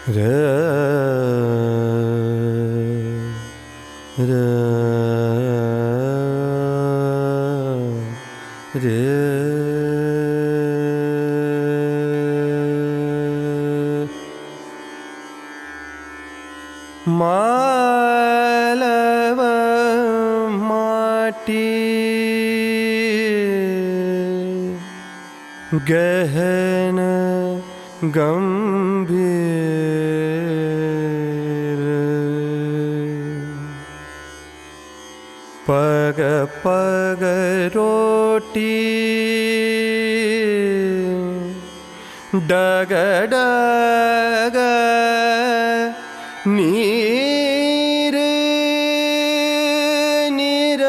र र रे मालव माटी गहन गंभीर पग पग रोटी डग डग नीर नीर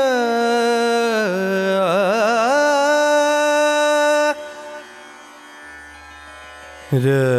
र र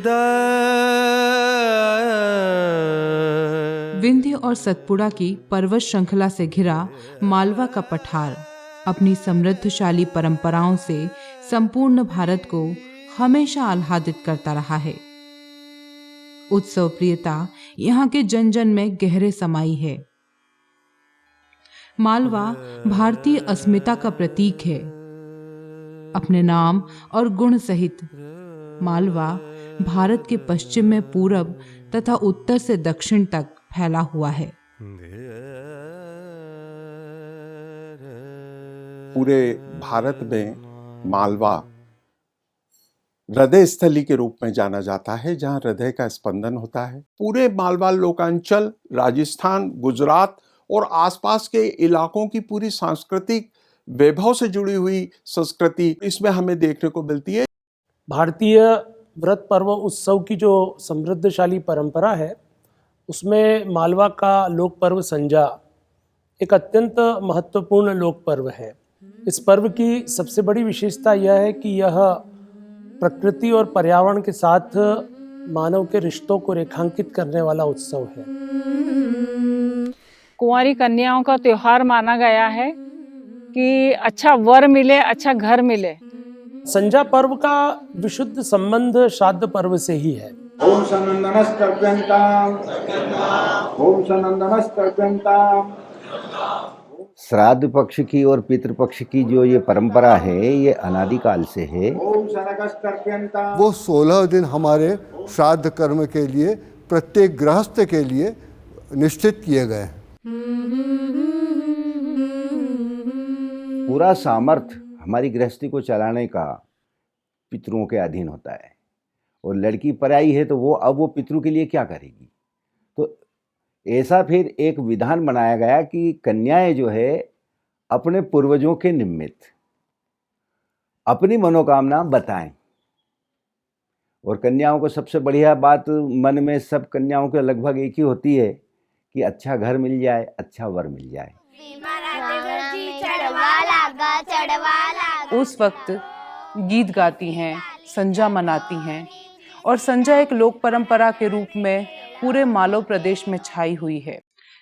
द विंध्य और सतपुड़ा की पर्वत श्रृंखला से घिरा मालवा का पठार अपनी समृद्धशाली परंपराओं से संपूर्ण भारत को हमेशा आह्लादित करता रहा है। उत्सव प्रियता यहाँ के जन जन में गहरे समाई है। मालवा भारतीय अस्मिता का प्रतीक है। अपने नाम और गुण सहित मालवा भारत के पश्चिम में पूरब तथा उत्तर से दक्षिण तक फैला हुआ है। पूरे भारत में मालवा हृदय स्थली के रूप में जाना जाता है, जहां हृदय का स्पंदन होता है। पूरे मालवा लोकांचल, राजस्थान, गुजरात और आसपास के इलाकों की पूरी सांस्कृतिक वैभव से जुड़ी हुई संस्कृति इसमें हमें देखने को मिलती है। भारतीय व्रत पर्व उत्सव की जो समृद्धशाली परंपरा है, उसमें मालवा का लोक पर्व संजा एक अत्यंत महत्वपूर्ण लोक पर्व है। इस पर्व की सबसे बड़ी विशेषता यह है कि यह प्रकृति और पर्यावरण के साथ मानव के रिश्तों को रेखांकित करने वाला उत्सव है। कुंवारी कन्याओं का त्योहार माना गया है कि अच्छा वर मिले, अच्छा घर मिले। संजा पर्व का विशुद्ध संबंध श्राद्ध पर्व से ही है। ओम सनंदनस्तव्यन्ताम, ओम सनंदनस्तव्यन्ताम। श्राद्ध पक्ष की और पितृपक्ष की जो ये परंपरा है, ये अनादिकाल से है। ओम सनकस्तव्यन्ताम। वो 16 दिन हमारे श्राद्ध कर्म के लिए प्रत्येक गृहस्थ के लिए निश्चित किए गए हैं। पूरा सामर्थ्य हमारी गृहस्थी को चलाने का पितरों के अधीन होता है, और लड़की पराई है तो वो पितरों के लिए क्या करेगी। तो ऐसा फिर एक विधान बनाया गया कि कन्याएं जो है अपने पूर्वजों के निमित्त अपनी मनोकामना बताएं, और कन्याओं को सबसे बढ़िया बात मन में सब कन्याओं के लगभग एक ही होती है कि अच्छा घर मिल जाए, अच्छा वर मिल जाए। उस वक्त गीत गाती हैं, संजा मनाती हैं, और संजा एक लोक परंपरा के रूप में पूरे मालव प्रदेश में छाई हुई है।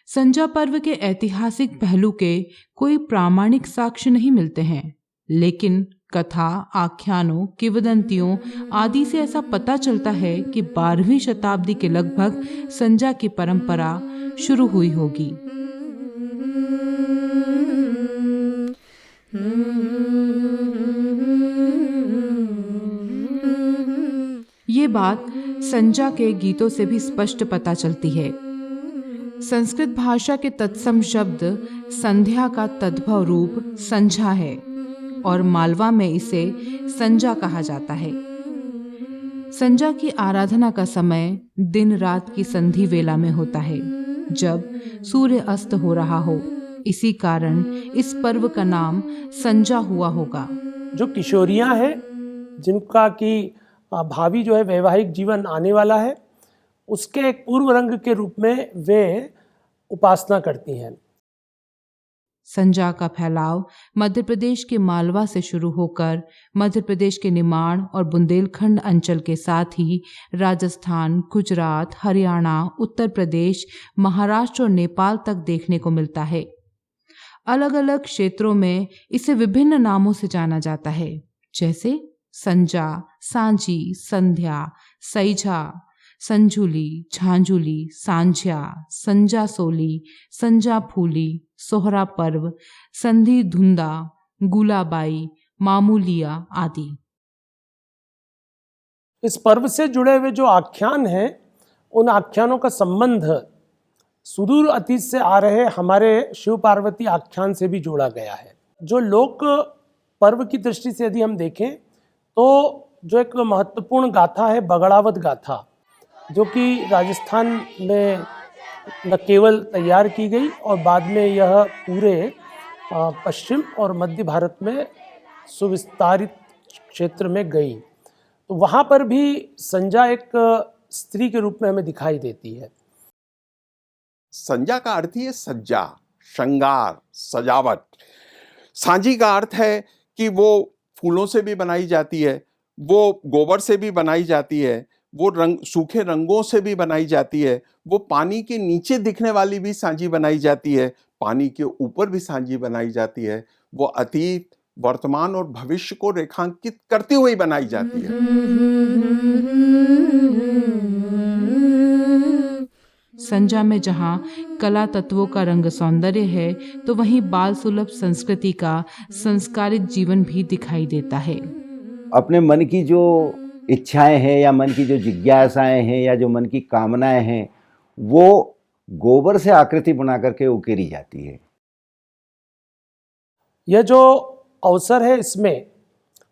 संजा पर्व के ऐतिहासिक पहलू के कोई प्रामाणिक साक्ष्य नहीं मिलते हैं, लेकिन कथा, आख्यानों, किंवदंतियों आदि से ऐसा पता चलता है कि 12वीं शताब्दी के लगभग संजा की परंपरा शुरू हुई होगी। ये बात संजा के गीतों से भी स्पष्ट पता चलती है। संस्कृत भाषा के तत्सम शब्द संध्या का तद्भव रूप संझा है और मालवा में इसे संजा कहा जाता है। संजा की आराधना का समय दिन रात की संधि वेला में होता है, जब सूर्य अस्त हो रहा हो। इसी कारण इस पर्व का नाम संजा हुआ होगा। जो किशोरियां हैं, जिनका कि भावी जो है वैवाहिक जीवन आने वाला है, उसके एक पूर्व रंग के रूप में वे उपासना करती हैं। संजा का फैलाव मध्य प्रदेश के मालवा से शुरू होकर मध्य प्रदेश के निमाड़ और बुंदेलखंड अंचल के साथ ही राजस्थान, गुजरात, हरियाणा, उत्तर प्रदेश, महाराष्ट्र और नेपाल तक देखने को मिलता है। अलग अलग क्षेत्रों में इसे विभिन्न नामों से जाना जाता है, जैसे संजा, सांझी, संध्या, सैझा, संझुली, झांझुली, सांझ्या, संजा सोली, संजा फूली, सोहरा पर्व, संधि धुंदा, गुलाबाई, मामूलिया आदि। इस पर्व से जुड़े हुए जो आख्यान हैं, उन आख्यानों का संबंध सुदूर अतीत से आ रहे हमारे शिव पार्वती आख्यान से भी जोड़ा गया है। जो लोक पर्व की दृष्टि से यदि हम देखें तो जो एक महत्वपूर्ण गाथा है बगड़ावत गाथा, जो कि राजस्थान में न केवल तैयार की गई और बाद में यह पूरे पश्चिम और मध्य भारत में सुविस्तारित क्षेत्र में गई, तो वहाँ पर भी संजा एक स्त्री के रूप में हमें दिखाई देती है। संजा का अर्थ ही है सज्जा, श्रृंगार, सजावट। सांझी का अर्थ है कि वो फूलों से भी बनाई जाती है, वो गोबर से भी बनाई जाती है, वो सूखे रंगों से भी बनाई जाती है, वो पानी के नीचे दिखने वाली भी सांझी बनाई जाती है, पानी के ऊपर भी सांझी बनाई जाती है। वो अतीत, वर्तमान और भविष्य को रेखांकित करती हुई बनाई जाती है। संजा में जहाँ कला तत्वों का रंग सौंदर्य है, तो वहीं बाल सुलभ संस्कृति का संस्कारित जीवन भी दिखाई देता है। अपने मन की जो इच्छाएं हैं या मन की जो जिज्ञासाएं हैं या जो मन की कामनाएं हैं, वो गोबर से आकृति बना करके उकेरी जाती है। यह जो अवसर है, इसमें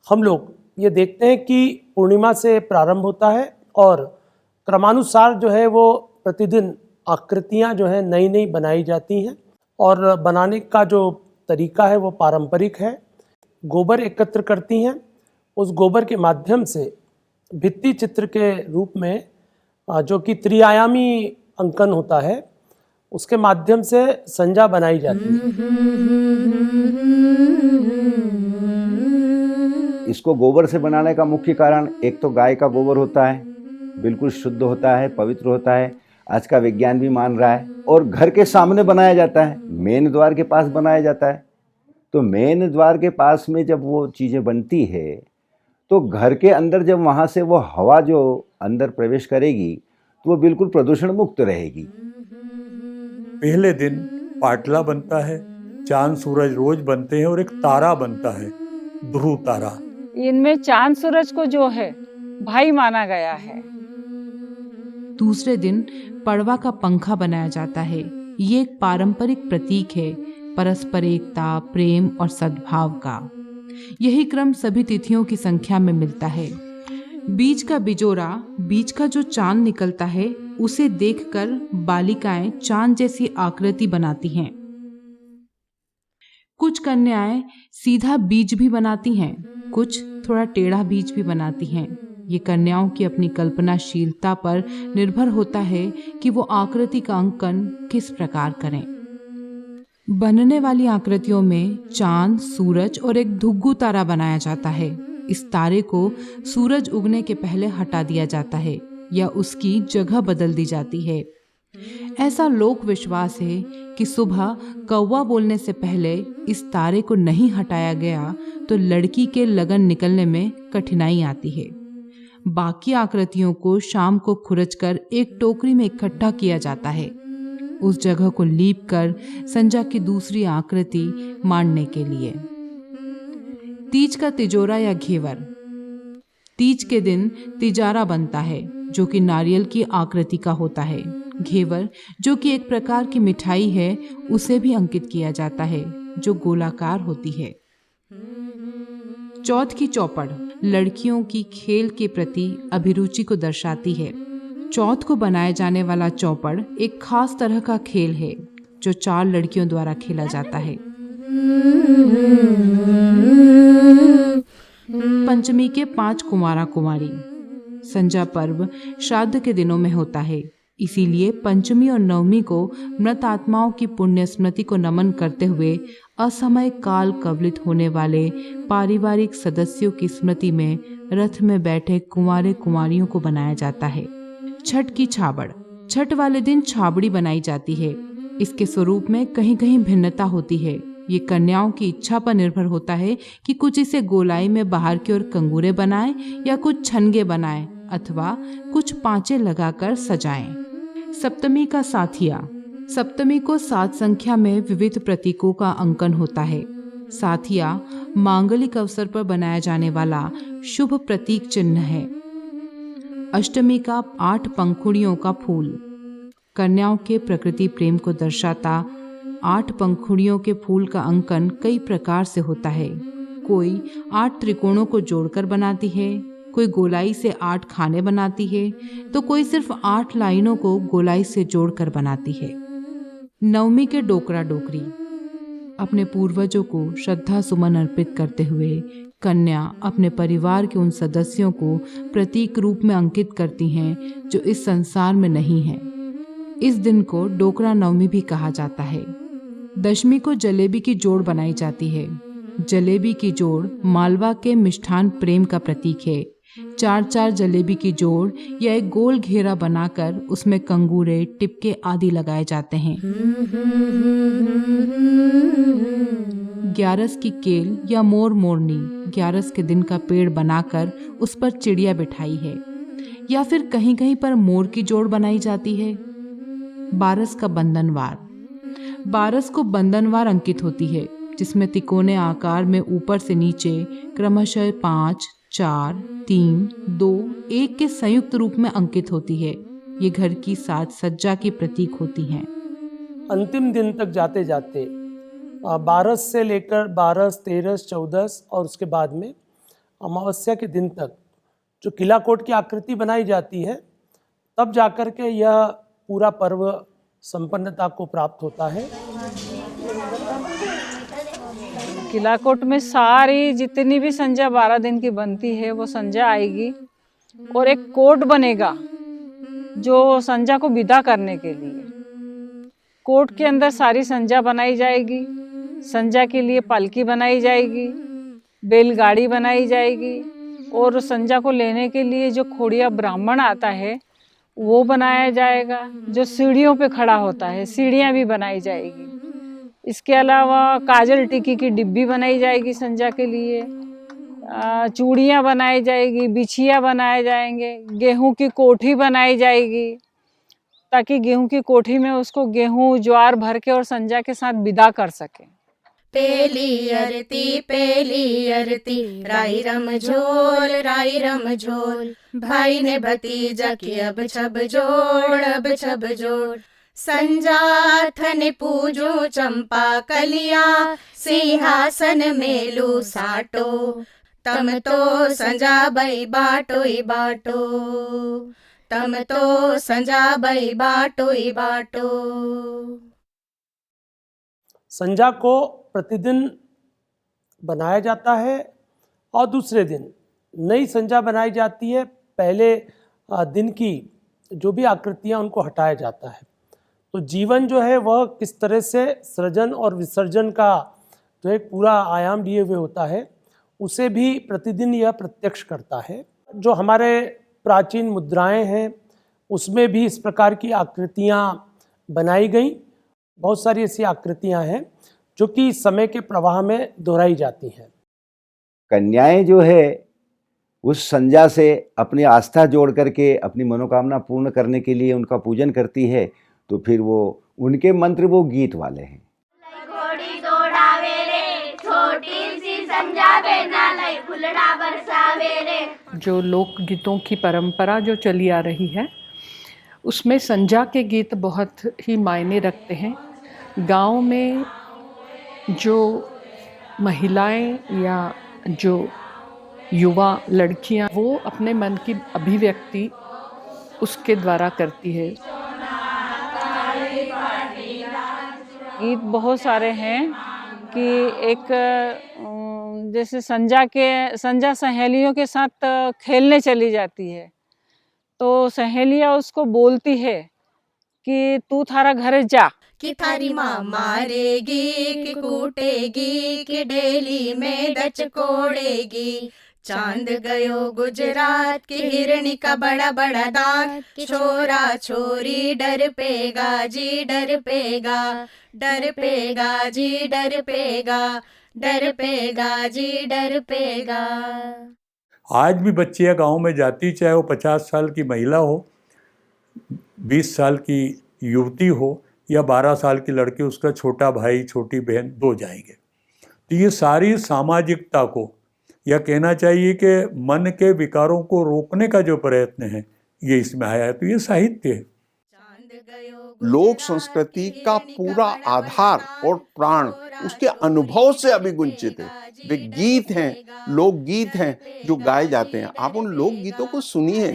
हम लोग ये देखते हैं कि पूर्णिमा से प्रारंभ होता है और क्रमानुसार जो है वो प्रतिदिन आकृतियां जो है नई नई बनाई जाती हैं और बनाने का जो तरीका है वो पारंपरिक है। गोबर एकत्र करती हैं, उस गोबर के माध्यम से भित्ति चित्र के रूप में जो कि त्रिआयामी अंकन होता है, उसके माध्यम से संजा बनाई जाती है। इसको गोबर से बनाने का मुख्य कारण एक तो गाय का गोबर होता है, बिल्कुल शुद्ध होता है, पवित्र होता है, आज का विज्ञान भी मान रहा है, और घर के सामने बनाया जाता है, मेन द्वार के पास बनाया जाता है। तो मेन द्वार के पास में जब वो चीज़ें बनती है तो घर के अंदर जब वहाँ से वो हवा जो अंदर प्रवेश करेगी तो वो बिल्कुल प्रदूषण मुक्त रहेगी। पहले दिन पाटला बनता है, चांद सूरज रोज बनते हैं और एक तारा बनता है, ध्रुव तारा। इनमें चांद सूरज को जो है भाई माना गया है। दूसरे दिन पड़वा का पंखा बनाया जाता है। ये एक पारंपरिक प्रतीक है परस्पर एकता, प्रेम और सद्भाव का। यही क्रम सभी तिथियों की संख्या में मिलता है। बीज का बिजोरा, बीज का जो चांद निकलता है, उसे देखकर बालिकाएं चांद जैसी आकृति बनाती हैं। कुछ कन्याएं सीधा बीज भी बनाती हैं, कुछ थोड़ा टेढ़ा बीज भी बनाती हैं। ये कन्याओं की अपनी कल्पनाशीलता पर निर्भर होता है कि वो आकृति का अंकन किस प्रकार करें। बनने वाली आकृतियों में चांद, सूरज और एक धुग्गू तारा बनाया जाता है। इस तारे को सूरज उगने के पहले हटा दिया जाता है या उसकी जगह बदल दी जाती है। ऐसा लोक विश्वास है कि सुबह कौवा बोलने से पहले इस तारे को नहीं हटाया गया तो लड़की के लगन निकलने में कठिनाई आती है। बाकी आकृतियों को शाम को खुरचकर एक टोकरी में इकट्ठा किया जाता है, उस जगह को लीप कर संजा की दूसरी आकृति मांडने के लिए। तीज का तिजोरा या घेवर। तीज के दिन तिजारा बनता है जो कि नारियल की आकृति का होता है। घेवर जो कि एक प्रकार की मिठाई है उसे भी अंकित किया जाता है जो गोलाकार होती है। चौथ की चौपड़ लड़कियों की खेल के प्रति अभिरुचि को दर्शाती है। चौथ को बनाए जाने वाला चौपड़ एक खास तरह का खेल है जो 4 लड़कियों द्वारा खेला जाता है। पंचमी के 5 कुमारा कुमारी। संजा पर्व श्राद्ध के दिनों में होता है, इसीलिए पंचमी और नवमी को मृत आत्माओं की पुण्य स्मृति को नमन करते हुए असमय काल कवलित होने वाले पारिवारिक सदस्यों की स्मृति में रथ में बैठे कुंवारे कुंवारियों को बनाया जाता है। छठ की छाबड़। छठ वाले दिन छाबड़ी बनाई जाती है। इसके स्वरूप में कहीं कहीं भिन्नता होती है। ये कन्याओं की इच्छा पर निर्भर होता है कि कुछ इसे गोलाई में बाहर की ओर कंगूरे बनाएं या कुछ छनगे बनाएं अथवा कुछ पांचे लगाकर सजाएं। सप्तमी का साथिया। सप्तमी को 7 संख्या में विविध प्रतीकों का अंकन होता है। साथिया मांगलिक अवसर पर बनाया जाने वाला शुभ प्रतीक चिन्ह है। अष्टमी का 8 पंखुड़ियों का फूल। कन्याओं के प्रकृति प्रेम को दर्शाता 8 पंखुड़ियों के फूल का अंकन कई प्रकार से होता है। कोई 8 त्रिकोणों को जोड़कर बनाती है, कोई गोलाई से 8 खाने बनाती है, तो कोई सिर्फ 8 लाइनों को गोलाई से जोड़कर बनाती है। नवमी के डोकरा डोकरी। अपने पूर्वजों को श्रद्धा सुमन अर्पित करते हुए कन्या अपने परिवार के उन सदस्यों को प्रतीक रूप में अंकित करती हैं जो इस संसार में नहीं हैं। इस दिन को डोकरा नवमी भी कहा जाता है। दशमी को जलेबी की जोड़ बनाई जाती है। जलेबी की जोड़ मालवा के मिष्ठान प्रेम का प्रतीक है। 4-4 जलेबी की जोड़ या एक गोल घेरा बनाकर उसमें कंगूरे, टिपके आदि लगाए जाते हैं। 11 की केल या मोर मोरनी 11 के दिन का पेड़ बनाकर उस पर चिड़िया बिठाई है, या फिर कहीं कहीं पर मोर की जोड़ बनाई जाती है। 12 का बंधनवार। 12 को बंधनवार अंकित होती है, जिसमें तिकोने आकार में ऊपर से नीचे क्रमशः 5, 4, 3, 2, 1 के संयुक्त रूप में अंकित होती है। ये घर की साज सज्जा की प्रतीक होती हैं। अंतिम दिन तक जाते जाते 12 से लेकर 12, 13, 14 और उसके बाद में अमावस्या के दिन तक जो किला कोट की आकृति बनाई जाती है, तब जाकर के यह पूरा पर्व संपन्नता को प्राप्त होता है। किला कोट में सारी जितनी भी संजा 12 दिन की बनती है वो संजा आएगी और एक कोट बनेगा जो संजा को विदा करने के लिए। कोट के अंदर सारी संजा बनाई जाएगी। संजा के लिए पालकी बनाई जाएगी, बैलगाड़ी बनाई जाएगी और संजा को लेने के लिए जो खोड़िया ब्राह्मण आता है वो बनाया जाएगा। जो सीढ़ियों पे खड़ा होता है सीढ़ियाँ भी बनाई जाएगी। इसके अलावा काजल टिक्की की डिब्बी बनाई जाएगी संजा के लिए, चूड़ियाँ बनाई जाएगी, बिछिया बनाए जाएंगे, गेहूं की कोठी बनाई जाएगी ताकि गेहूं की कोठी में उसको गेहूं ज्वार भर के और संजा के साथ विदा कर सके। पेली अरती राई रम झोल भाई ने भतीजा की अब छब जोड़ संजा थन पूजो चंपा कलिया सिंहासन मेलू साटो तम तो संजा बई बाटो तम तो संजा बई बाटो। संजा को प्रतिदिन बनाया जाता है और दूसरे दिन नई संजा बनाई जाती है। पहले दिन की जो भी आकृतियां उनको हटाया जाता है। तो जीवन जो है वह किस तरह से सृजन और विसर्जन का जो एक पूरा आयाम लिए हुए होता है, उसे भी प्रतिदिन यह प्रत्यक्ष करता है। जो हमारे प्राचीन मुद्राएं हैं उसमें भी इस प्रकार की आकृतियां बनाई गई। बहुत सारी ऐसी आकृतियां हैं जो कि समय के प्रवाह में दोहराई जाती हैं। कन्याएं जो है उस संजा से अपनी आस्था जोड़ करके अपनी मनोकामना पूर्ण करने के लिए उनका पूजन करती है, तो फिर वो उनके मंत्र वो गीत वाले हैं। छोटी सी संजा बेना लई फुलड़ा बरसावे जो लोकगीतों की परंपरा जो चली आ रही है उसमें संजा के गीत बहुत ही मायने रखते हैं। गांव में जो महिलाएं या जो युवा लड़कियां वो अपने मन की अभिव्यक्ति उसके द्वारा करती है। गीत बहुत सारे हैं कि एक जैसे संजा सहेलियों के साथ खेलने चली जाती है तो सहेलियाँ उसको बोलती है कि तू थारा घर जा, कि थारी माँ मारेगी कि कूटेगी कि डेली में दच कोड़ेगी। चांद गयो गुजरात की हिरणी का बड़ा बड़ा दांत, छोरा छोरी डर पेगा जी डर पेगा, डर पेगा जी डर पेगा, डर पेगा जी डर पेगा। आज भी बच्चियाँ गांव में जाती, चाहे वो 50 साल की महिला हो, 20 साल की युवती हो या 12 साल की लड़की, उसका छोटा भाई छोटी बहन दो जाएंगे। तो ये सारी सामाजिकता को, या कहना चाहिए कि मन के विकारों को रोकने का जो प्रयत्न है ये इसमें आया है। तो ये साहित्य है। लोक संस्कृति का पूरा आधार और प्राण उसके अनुभव से अभिगुंचित है। वे गीत हैं, लोकगीत हैं जो गाए जाते हैं। आप उन लोक गीतों को सुनिए।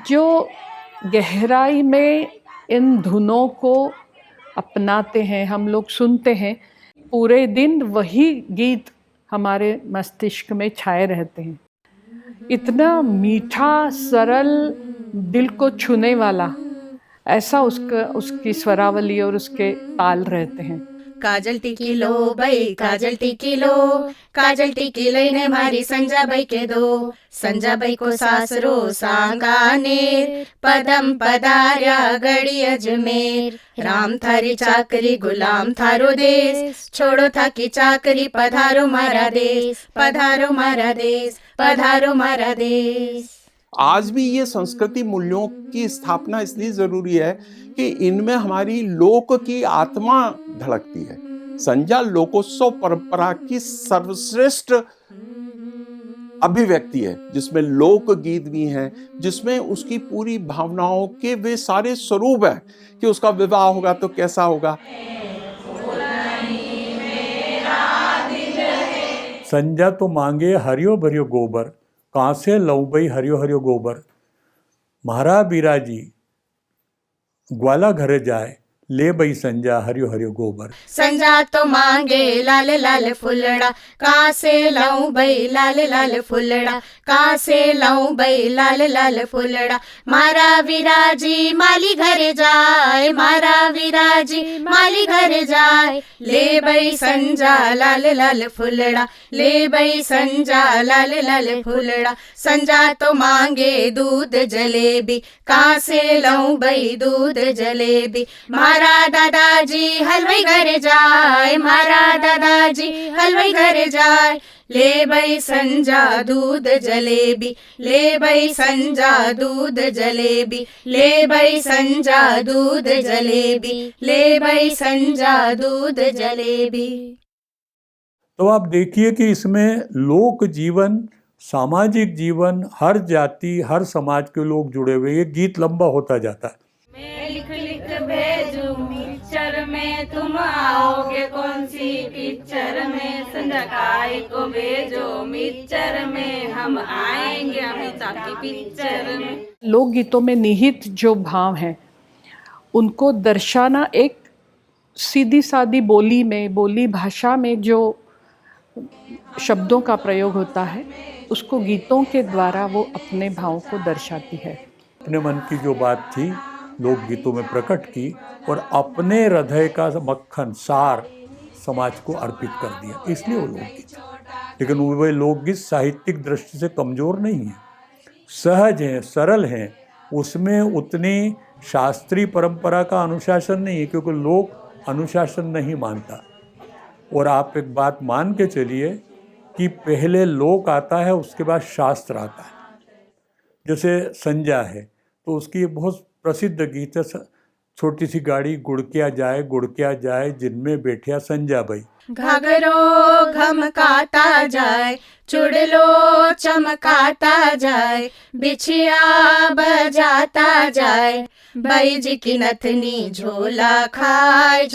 जो गहराई में इन धुनों को अपनाते हैं, हम लोग सुनते हैं, पूरे दिन वही गीत हमारे मस्तिष्क में छाए रहते हैं। इतना मीठा, सरल, दिल को छूने वाला ऐसा उसकी स्वरावली और उसके ताल रहते हैं। काजल टिकी लो भाई काजल टिकी लो, काजल टिकी लईने मारी संजाबाई के दो। संजाबाई को सासरो सांगानेर, पदम पधार्या गड़ी अजमेर। राम थारी चाकरी गुलाम थारो देश, छोड़ो था की चाकरी पधारो मारा देश, पधारो मारा देश, पधारो मारा देश। आज भी ये संस्कृति मूल्यों की स्थापना इसलिए जरूरी है कि इनमें हमारी लोक की आत्मा धड़कती है। संजा लोकोत्सव परंपरा की सर्वश्रेष्ठ अभिव्यक्ति है, जिसमें लोक गीत भी हैं, जिसमें उसकी पूरी भावनाओं के वे सारे स्वरूप है कि उसका विवाह होगा तो कैसा होगा। संजा तो मांगे हरियो भरियो गोबर, कहाँ से लऊ बई हरियो हरियो गोबर। महारा बिराजी ग्वाला घरे जाए, ले बई संजा हरियो हरियो गोबर। संजा तो मांगे लाल लाल फुलड़ा, कहाँ से लाऊं बई लाल लाल फुलड़ा, कहाँ से लाऊं बई लाल लाल फुलड़ा। मारा विराजी माली घर जाए, मारा विराजी माली घर जाए। ले बई संजा लाल लाल फुलड़ा, ले बई संजा लाल लाल फुलड़ा। संजा तो मांगे दूध जलेबी, कहाँ से लाऊं बई दूध जलेबी। मारा दादाजी हलवाई घर जाए, मारा दादाजी हलवाई घर जाए। ले बई संजा दूध जलेबी, ले बई संजा दूध जलेबी, ले बई संजा दूध जलेबी, ले बई संजा दूध जलेबी। तो आप देखिए कि इसमें लोक जीवन, सामाजिक जीवन, हर जाति हर समाज के लोग जुड़े हुए। ये गीत लंबा होता जाता है। मैं लिख लिख भेजूं पिक्चर में, तुम आओगे कौन सी पिक्चर में। संध्याकाई को भेजो मिक्सचर में, हम आएंगे अमिता की पिक्चर में। लोकगीतों में निहित जो भाव हैं उनको दर्शाना एक सीधी सादी बोली में, बोली भाषा में जो शब्दों का प्रयोग होता है, उसको गीतों के द्वारा वो अपने भावों को दर्शाती है। अपने मन की जो बात थी लोकगीतों में प्रकट की और अपने हृदय का मक्खन सार समाज को अर्पित कर दिया, इसलिए वो लोकगीत। लेकिन वे लोकगीत साहित्यिक दृष्टि से कमज़ोर नहीं हैं, सहज हैं, सरल हैं। उसमें उतनी शास्त्रीय परंपरा का अनुशासन नहीं है, क्योंकि लोक अनुशासन नहीं मानता। और आप एक बात मान के चलिए कि पहले लोक आता है, उसके बाद शास्त्र आता है। जैसे संजा है तो उसकी बहुत प्रसिद्ध गीत है, छोटी सी गाड़ी गुड़किया जाए जिनमें बैठिया संजाबाई। घाघरो घमकाता जाए, चुड़लो चमकाता जाए, बिछिया बजाता जाए, बैज की नथनी झोला खाए,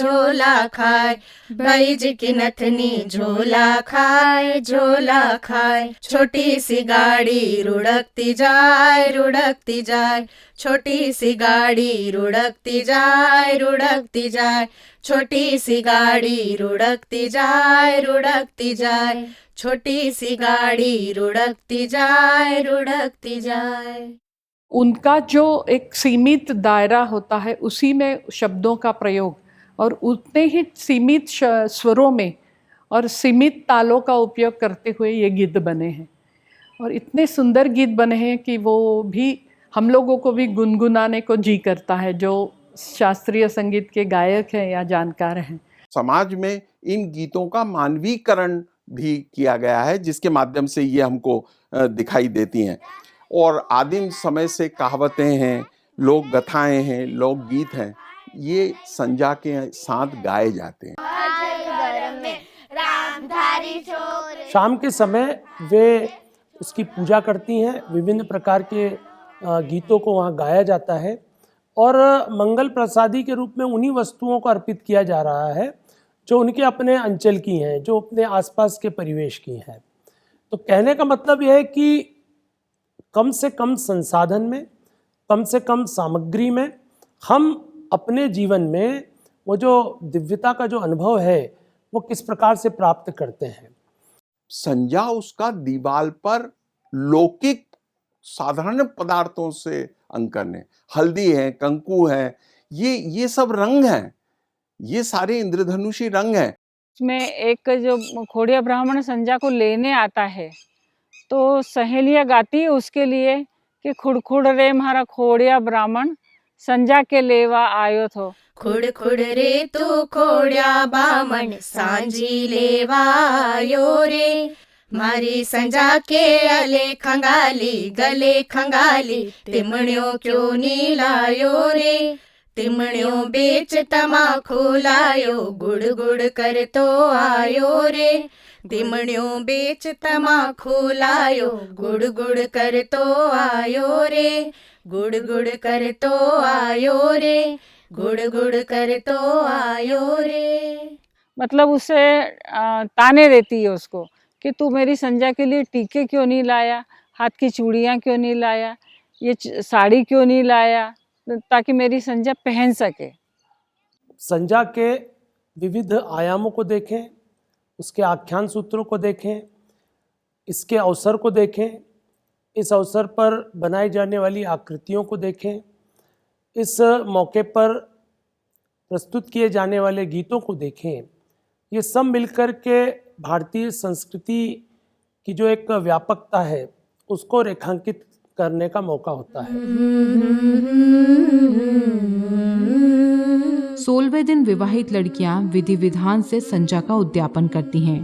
बैज की नथनी झोला खाए, छोटी सी गाड़ी रुड़कती जाए, छोटी सी गाड़ी रुड़कती जाए, छोटी सी गाड़ी रुड़कती जाए, छोटी सी गाड़ी रुड़कती जाए। उनका जो एक सीमित दायरा होता है उसी में शब्दों का प्रयोग और उतने ही सीमित स्वरों में और सीमित तालों का उपयोग करते हुए ये गीत बने हैं और इतने सुंदर गीत बने हैं कि वो भी हम लोगों को भी गुनगुनाने को जी करता है जो शास्त्रीय संगीत के गायक हैं या जानकार हैं। समाज में इन गीतों का मानवीकरण भी किया गया है जिसके माध्यम से ये हमको दिखाई देती हैं और आदिम समय से कहावतें हैं, लोक गाथाएं हैं, लोकगीत हैं, ये संजा के साथ गाए जाते हैं। शाम के समय वे उसकी पूजा करती हैं, विभिन्न प्रकार के गीतों को वहाँ गाया जाता है और मंगल प्रसादी के रूप में उन्हीं वस्तुओं को अर्पित किया जा रहा है जो उनके अपने अंचल की हैं, जो अपने आसपास के परिवेश की हैं। तो कहने का मतलब यह है कि कम से कम संसाधन में, कम से कम सामग्री में हम अपने जीवन में वो जो दिव्यता का जो अनुभव है वो किस प्रकार से प्राप्त करते हैं। संजा उसका दीवाल पर लौकिक साधारण पदार्थों से अंकन है, हल्दी है, कंकु है, ये सब रंग हैं, ये सारे इंद्रधनुषी रंग हैं। इसमें एक जो खोड़िया ब्राह्मण संजा को लेने आता है तो सहेलियाँ गाती है उसके लिए कि खुड़खुड़ रे म्हारा खोड़िया ब्राह्मण संजा के लेवा आयो थो। खुड़ रे तू खोड़िया बामन सांझी लेवा आयो रे, मारी संजा के अले खंगाली गले खंगाली, तिमणियों क्यों नी लायो रे, तिमणियों बेच तमाखू लायो, गुड़ गुड़ कर तो आयो रे, तिमणियों बेच तमाखू लायो, गुड़ गुड़ कर तो आयो रे, गुड़ गुड़ कर तो आयो रे, गुड़ गुड़ कर तो आयो रे। मतलब उसे ताने देती है उसको कि तू मेरी संजा के लिए टीके क्यों नहीं लाया, हाथ की चूड़ियाँ क्यों नहीं लाया, ये साड़ी क्यों नहीं लाया, ताकि मेरी संजा पहन सके। संजा के विविध आयामों को देखें, उसके आख्यान सूत्रों को देखें, इसके अवसर को देखें, इस अवसर पर बनाई जाने वाली आकृतियों को देखें, इस मौके पर प्रस्तुत किए जाने वाले गीतों को देखें। ये सब मिलकर के भारतीय संस्कृति की जो एक व्यापकता है उसको रेखांकित करने का मौका होता है। 16वें दिन विवाहित लड़कियां विधि विधान से संजा का उद्यापन करती हैं।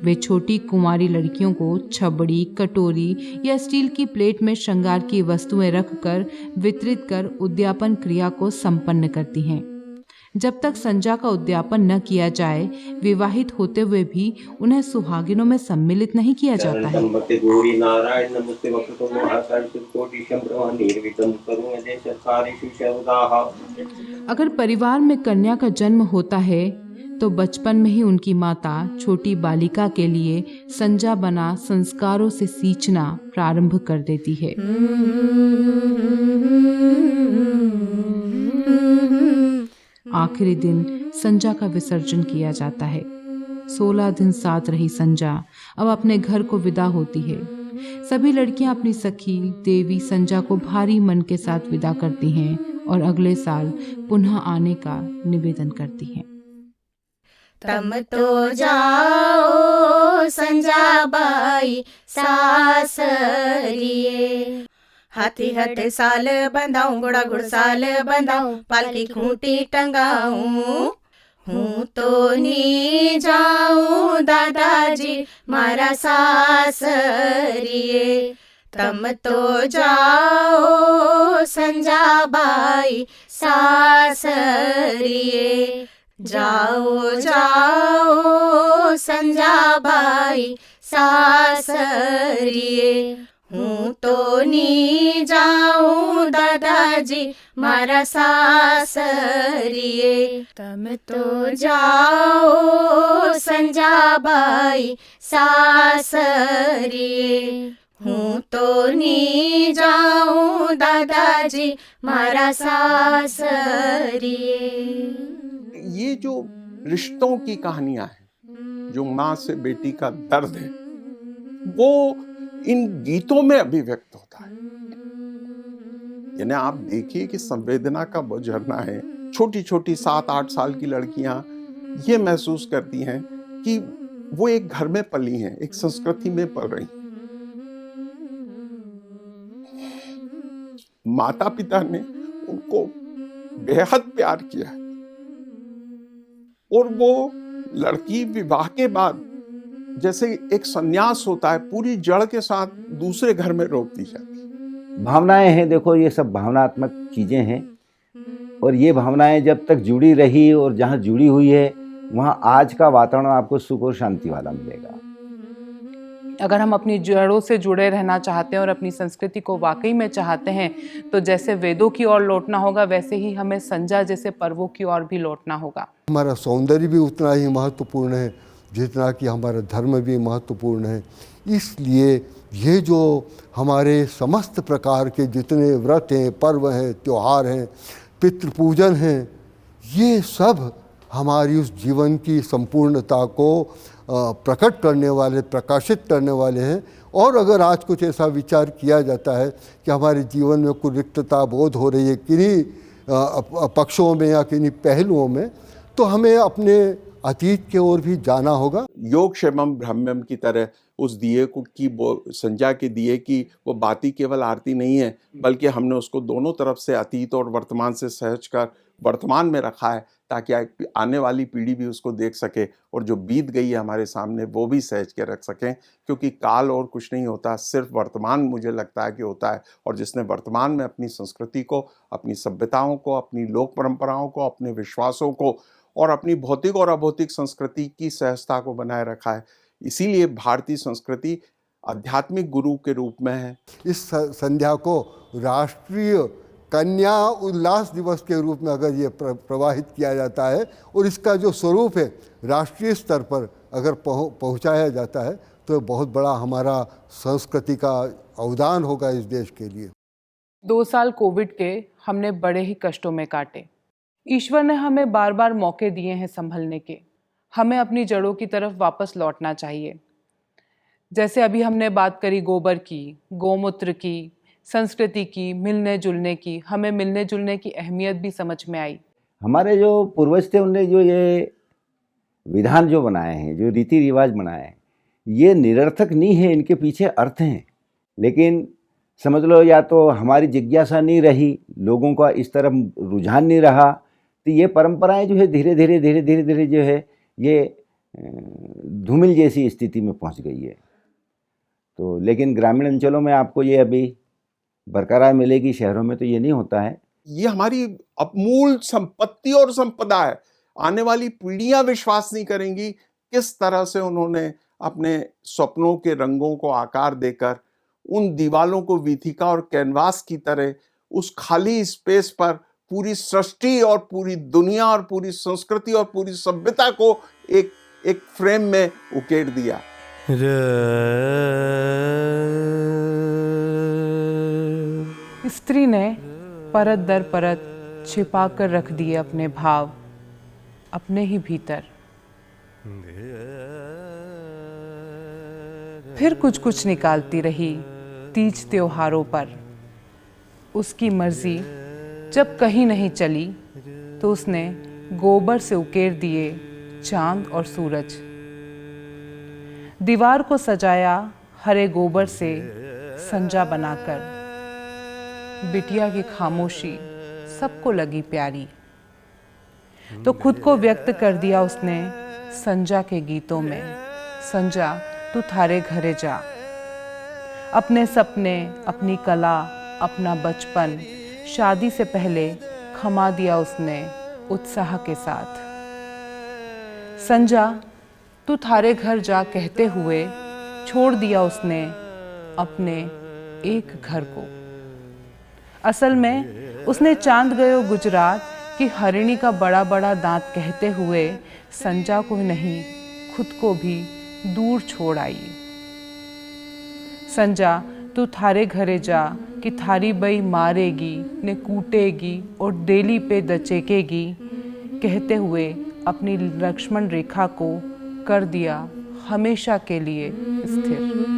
वे छोटी कुंवारी लड़कियों को छबड़ी, कटोरी या स्टील की प्लेट में श्रृंगार की वस्तुएं रखकर वितरित कर उद्यापन क्रिया को संपन्न करती हैं। जब तक संजा का उद्यापन न किया जाए, विवाहित होते हुए भी उन्हें सुहागिनों में सम्मिलित नहीं किया जाता है। अगर परिवार में कन्या का जन्म होता है तो बचपन में ही उनकी माता छोटी बालिका के लिए संजा बना संस्कारों से सींचना प्रारंभ कर देती है। आखिरी दिन संजा का विसर्जन किया जाता है। 16 दिन साथ रही संजा अब अपने घर को विदा होती है। सभी लड़कियां अपनी सखी देवी संजा को भारी मन के साथ विदा करती हैं और अगले साल पुनः आने का निवेदन करती हैं। तम तो जाओ संजा बाई सासरिए, हाथी हट साल बंधाऊं, घोड़ा घुड़साल बंधाऊं, पालकी खूंटी टंगाऊं, हूँ तो नी जाऊं दादाजी मारा सासरिए, तम तो जाओ संजाबाई सासरिए, जाओ जाओ संजाबाई सासरिए, हूँ तो नी जाऊँ दादाजी मारा सासरिए, तम तो जाओ संजाबाई सासरिए, हूँ तो नी जाऊँ दादाजी मारा सासरिए। ये जो रिश्तों की कहानियां हैं, जो माँ से बेटी का दर्द है, वो इन गीतों में अभिव्यक्त होता है। यानी आप देखिए कि संवेदना का वो झरना है। छोटी छोटी 7-8 साल की लड़कियां ये महसूस करती हैं कि वो एक घर में पली हैं, एक संस्कृति में पल रही। माता पिता ने उनको बेहद प्यार किया है और वो लड़की विवाह के बाद जैसे एक संन्यास होता है, पूरी जड़ के साथ दूसरे घर में रोक दी जाती है। भावनाएं हैं, देखो ये सब भावनात्मक चीज़ें हैं और ये भावनाएं जब तक जुड़ी रही और जहाँ जुड़ी हुई है वहाँ आज का वातावरण आपको सुख और शांति वाला मिलेगा। अगर हम अपनी जड़ों से जुड़े रहना चाहते हैं और अपनी संस्कृति को वाकई में चाहते हैं तो जैसे वेदों की ओर लौटना होगा, वैसे ही हमें संजा जैसे पर्वों की ओर भी लौटना होगा। हमारा सौंदर्य भी उतना ही महत्वपूर्ण है जितना कि हमारा धर्म भी महत्वपूर्ण है। इसलिए ये जो हमारे समस्त प्रकार के जितने व्रत हैं, पर्व हैं, त्योहार हैं, पितृपूजन हैं, ये सब हमारी उस जीवन की संपूर्णता को प्रकट करने वाले, प्रकाशित करने वाले हैं। और अगर आज कुछ ऐसा विचार किया जाता है कि हमारे जीवन में कुछ रिक्तता बोध हो रही है किन्हीं पक्षों में या किन्हीं पहलुओं में, तो हमें अपने अतीत के ओर भी जाना होगा। योगक्षेमम ब्रह्मम की तरह उस दिए को की वो संजा के दिए की वो बाती केवल आरती नहीं है, बल्कि हमने उसको दोनों तरफ से अतीत और वर्तमान से सहज कर वर्तमान में रखा है ताकि आने वाली पीढ़ी भी उसको देख सके और जो बीत गई है हमारे सामने वो भी सहज के रख सकें। क्योंकि काल और कुछ नहीं होता, सिर्फ वर्तमान मुझे लगता है कि होता है। और जिसने वर्तमान में अपनी संस्कृति को, अपनी सभ्यताओं को, अपनी लोक परंपराओं को, अपने विश्वासों को और अपनी भौतिक और अभौतिक संस्कृति की सहजता को बनाए रखा है, इसीलिए भारतीय संस्कृति आध्यात्मिक गुरु के रूप में है। इस संध्या को राष्ट्रीय कन्या उल्लास दिवस के रूप में अगर ये प्रवाहित किया जाता है और इसका जो स्वरूप है राष्ट्रीय स्तर पर अगर पहुंचाया जाता है तो बहुत बड़ा हमारा संस्कृति का अवदान होगा इस देश के लिए। 2 साल कोविड के हमने बड़े ही कष्टों में काटे। ईश्वर ने हमें बार बार मौके दिए हैं संभलने के। हमें अपनी जड़ों की तरफ वापस लौटना चाहिए। जैसे अभी हमने बात करी गोबर की, गोमूत्र की, संस्कृति की, मिलने जुलने की, हमें मिलने जुलने की अहमियत भी समझ में आई। हमारे जो पूर्वज थे उनने जो ये विधान जो बनाए हैं, जो रीति रिवाज बनाए हैं, ये निरर्थक नहीं है, इनके पीछे अर्थ हैं। लेकिन समझ लो या तो हमारी जिज्ञासा नहीं रही, लोगों का इस तरफ रुझान नहीं रहा, तो ये परंपराएं जो है धीरे धीरे जो है ये धूमिल जैसी स्थिति में पहुंच गई है। तो लेकिन ग्रामीण अंचलों में आपको ये अभी बरकरार मिलेगी, शहरों में तो ये नहीं होता है। ये हमारी अमूल संपत्ति और संपदा है। आने वाली पीढ़ियां विश्वास नहीं करेंगी किस तरह से उन्होंने अपने सपनों के रंगों को आकार देकर उन दीवालों को वीथिका और कैनवास की तरह उस खाली स्पेस पर पूरी सृष्टि और पूरी दुनिया और पूरी संस्कृति और पूरी सभ्यता को एक फ्रेम में उकेर दिया। स्त्री ने परत दर परत छिपा कर रख दिए अपने भाव अपने ही भीतर। फिर कुछ कुछ निकालती रही तीज त्योहारों पर। उसकी मर्जी जब कहीं नहीं चली तो उसने गोबर से उकेर दिए चांद और सूरज। दीवार को सजाया हरे गोबर से संजा बनाकर। बिटिया की खामोशी सबको लगी प्यारी, तो खुद को व्यक्त कर दिया उसने संजा के गीतों में। संजा तू थारे घरे जा, अपने सपने, अपनी कला, अपना बचपन शादी से पहले खमा दिया उसने उत्साह के साथ। संजा तू थारे घर जा कहते हुए छोड़ दिया उसने अपने एक घर को। असल में उसने चांद गयो गुजरात कि हरिणी का बड़ा बड़ा दांत कहते हुए संजा को नहीं खुद को भी दूर छोड़ आई। संजा तू थारे घरे जा कि थारी बई मारेगी ने कूटेगी और डेली पे दचेकेगी कहते हुए अपनी लक्ष्मण रेखा को कर दिया हमेशा के लिए स्थिर।